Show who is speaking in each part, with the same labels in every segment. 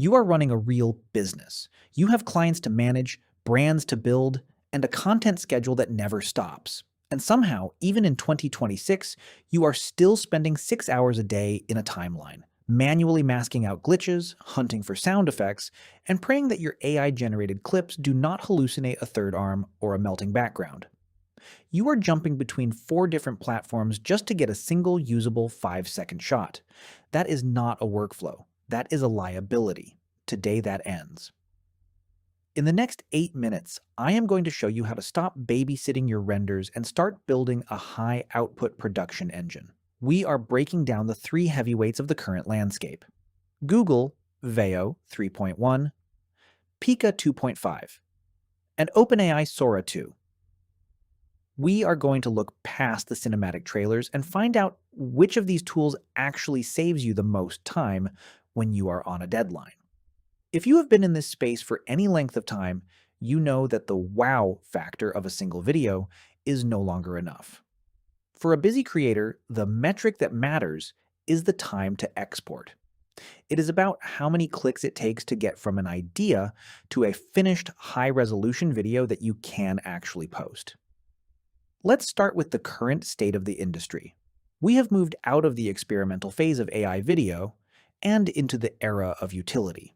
Speaker 1: You are running a real business. You have clients to manage, brands to build, and a content schedule that never stops. And somehow, even in 2026, you are still spending 6 hours a day in a timeline, manually masking out glitches, hunting for sound effects, and praying that your AI-generated clips do not hallucinate a third arm or a melting background. You are jumping between 4 different platforms just to get a single usable 5-second shot. That is not a workflow. That is a liability. Today that ends. In the next 8 minutes, I am going to show you how to stop babysitting your renders and start building a high output production engine. We are breaking down the 3 heavyweights of the current landscape: Google Veo 3.1, Pika 2.5, and OpenAI Sora 2. We are going to look past the cinematic trailers and find out which of these tools actually saves you the most time when you are on a deadline. If you have been in this space for any length of time, you know that the wow factor of a single video is no longer enough. For a busy creator, the metric that matters is the time to export. It is about how many clicks it takes to get from an idea to a finished high-resolution video that you can actually post. Let's start with the current state of the industry. We have moved out of the experimental phase of AI video and into the era of utility.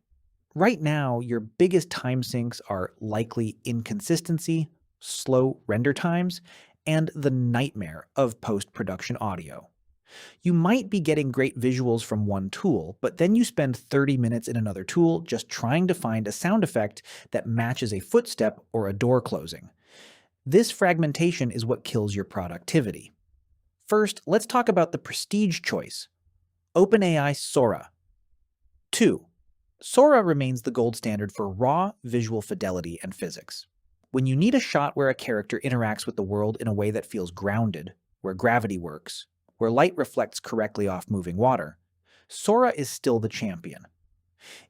Speaker 1: Right now, your biggest time sinks are likely inconsistency, slow render times, and the nightmare of post-production audio. You might be getting great visuals from one tool, but then you spend 30 minutes in another tool just trying to find a sound effect that matches a footstep or a door closing. This fragmentation is what kills your productivity. First, let's talk about the prestige choice: OpenAI Sora. 2. Sora remains the gold standard for raw visual fidelity and physics. When you need a shot where a character interacts with the world in a way that feels grounded, where gravity works, where light reflects correctly off moving water, Sora is still the champion.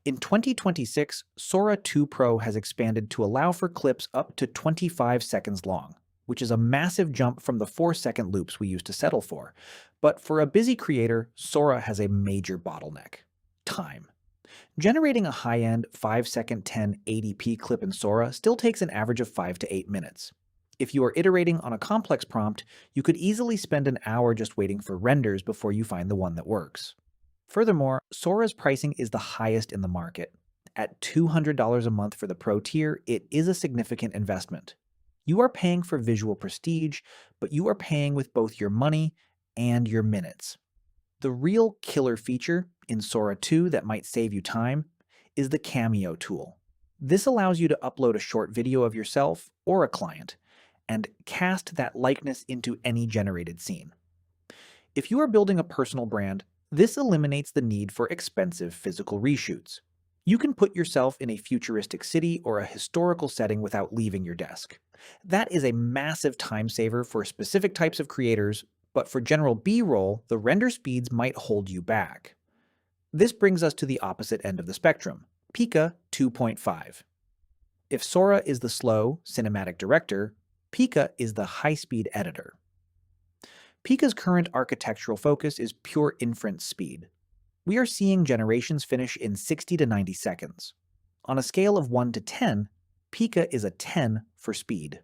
Speaker 1: In 2026, Sora 2 Pro has expanded to allow for clips up to 25 seconds long, which is a massive jump from the 4-second loops we used to settle for. But for a busy creator, Sora has a major bottleneck: time. Generating a high-end 5-second 1080p clip in Sora still takes an average of 5 to 8 minutes. If you are iterating on a complex prompt, you could easily spend an hour just waiting for renders before you find the one that works. Furthermore, Sora's pricing is the highest in the market. At $200 a month for the Pro tier, it is a significant investment. You are paying for visual prestige, but you are paying with both your money and your minutes. The real killer feature in Sora 2 that might save you time is the Cameo tool. This allows you to upload a short video of yourself or a client and cast that likeness into any generated scene. If you are building a personal brand, this eliminates the need for expensive physical reshoots. You can put yourself in a futuristic city or a historical setting without leaving your desk. That is a massive time saver for specific types of creators, but for general B-roll, the render speeds might hold you back. This brings us to the opposite end of the spectrum: Pika 2.5. If Sora is the slow, cinematic director, Pika is the high-speed editor. Pika's current architectural focus is pure inference speed. We are seeing generations finish in 60 to 90 seconds. On a scale of 1 to 10, Pika is a 10 for speed.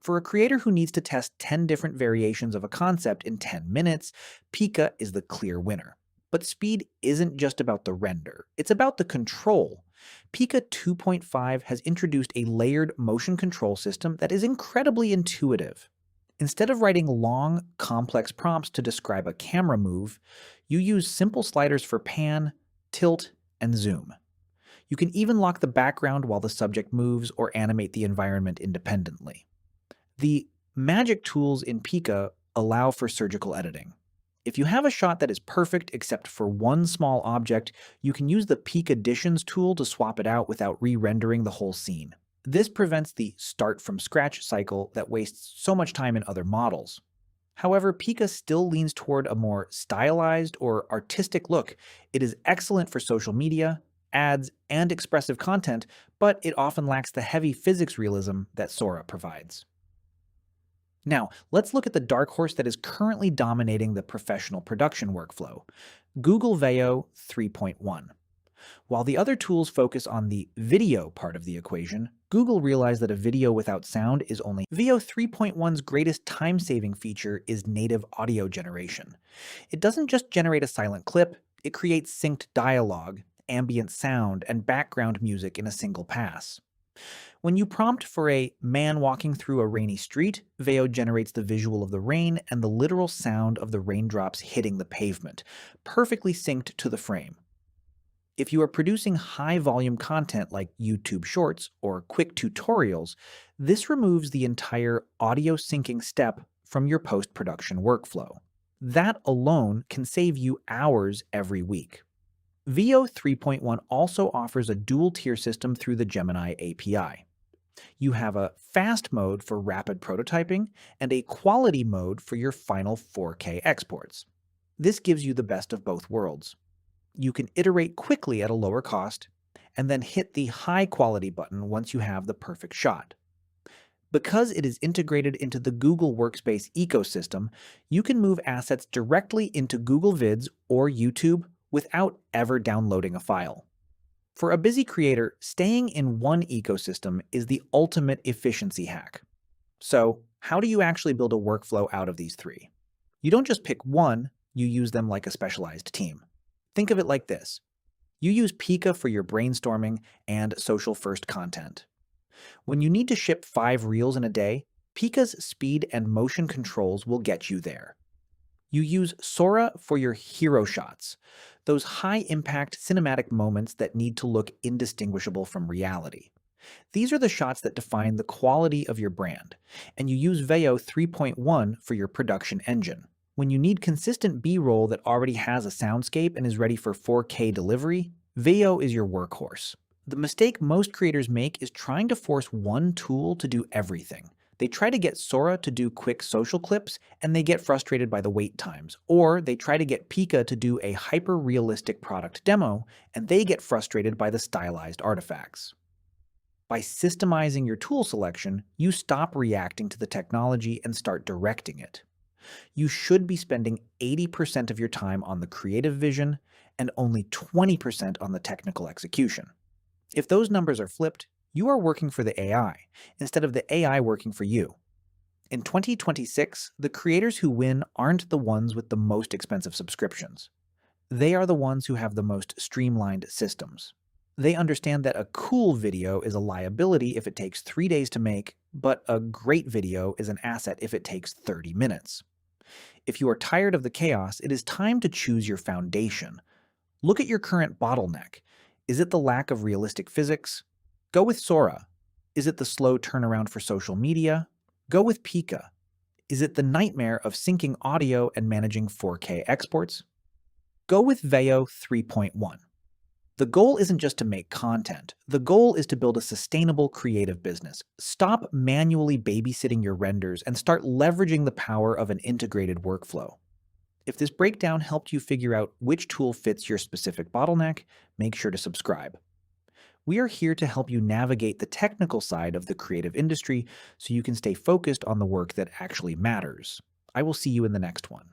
Speaker 1: For a creator who needs to test 10 different variations of a concept in 10 minutes, Pika is the clear winner. But speed isn't just about the render, it's about the control. Pika 2.5 has introduced a layered motion control system that is incredibly intuitive. Instead of writing long, complex prompts to describe a camera move, you use simple sliders for pan, tilt, and zoom. You can even lock the background while the subject moves or animate the environment independently. The magic tools in Pika allow for surgical editing. If you have a shot that is perfect except for one small object, you can use the Peak Additions tool to swap it out without re-rendering the whole scene. This prevents the start-from-scratch cycle that wastes so much time in other models. However, Pika still leans toward a more stylized or artistic look. It is excellent for social media, ads, and expressive content, but it often lacks the heavy physics realism that Sora provides. Now, let's look at the dark horse that is currently dominating the professional production workflow: Google Veo 3.1. While the other tools focus on the video part of the equation, Google realized that a video without sound is only Veo 3.1's greatest time-saving feature is native audio generation. It doesn't just generate a silent clip, it creates synced dialogue, ambient sound, and background music in a single pass. When you prompt for a man walking through a rainy street, Veo generates the visual of the rain and the literal sound of the raindrops hitting the pavement, perfectly synced to the frame. If you are producing high-volume content like YouTube Shorts or quick tutorials, this removes the entire audio syncing step from your post-production workflow. That alone can save you hours every week. Veo 3.1 also offers a dual-tier system through the Gemini API. You have a fast mode for rapid prototyping and a quality mode for your final 4K exports. This gives you the best of both worlds. You can iterate quickly at a lower cost, and then hit the high quality button once you have the perfect shot. Because it is integrated into the Google Workspace ecosystem, you can move assets directly into Google Vids or YouTube without ever downloading a file. For a busy creator, staying in one ecosystem is the ultimate efficiency hack. So, how do you actually build a workflow out of these three? You don't just pick one, you use them like a specialized team. Think of it like this. You use Pika for your brainstorming and social-first content. When you need to ship 5 reels in a day, Pika's speed and motion controls will get you there. You use Sora for your hero shots, those high-impact cinematic moments that need to look indistinguishable from reality. These are the shots that define the quality of your brand, and you use Veo 3.1 for your production engine. When you need consistent B-roll that already has a soundscape and is ready for 4K delivery, Veo is your workhorse. The mistake most creators make is trying to force one tool to do everything. They try to get Sora to do quick social clips, and they get frustrated by the wait times. Or they try to get Pika to do a hyper-realistic product demo, and they get frustrated by the stylized artifacts. By systemizing your tool selection, you stop reacting to the technology and start directing it. You should be spending 80% of your time on the creative vision and only 20% on the technical execution. If those numbers are flipped, you are working for the AI instead of the AI working for you. In 2026, the creators who win aren't the ones with the most expensive subscriptions. They are the ones who have the most streamlined systems. They understand that a cool video is a liability if it takes 3 days to make, but a great video is an asset if it takes 30 minutes. If you are tired of the chaos, it is time to choose your foundation. Look at your current bottleneck. Is it the lack of realistic physics? Go with Sora. Is it the slow turnaround for social media? Go with Pika. Is it the nightmare of syncing audio and managing 4K exports? Go with Veo 3.1. The goal isn't just to make content. The goal is to build a sustainable creative business. Stop manually babysitting your renders and start leveraging the power of an integrated workflow. If this breakdown helped you figure out which tool fits your specific bottleneck, make sure to subscribe. We are here to help you navigate the technical side of the creative industry so you can stay focused on the work that actually matters. I will see you in the next one.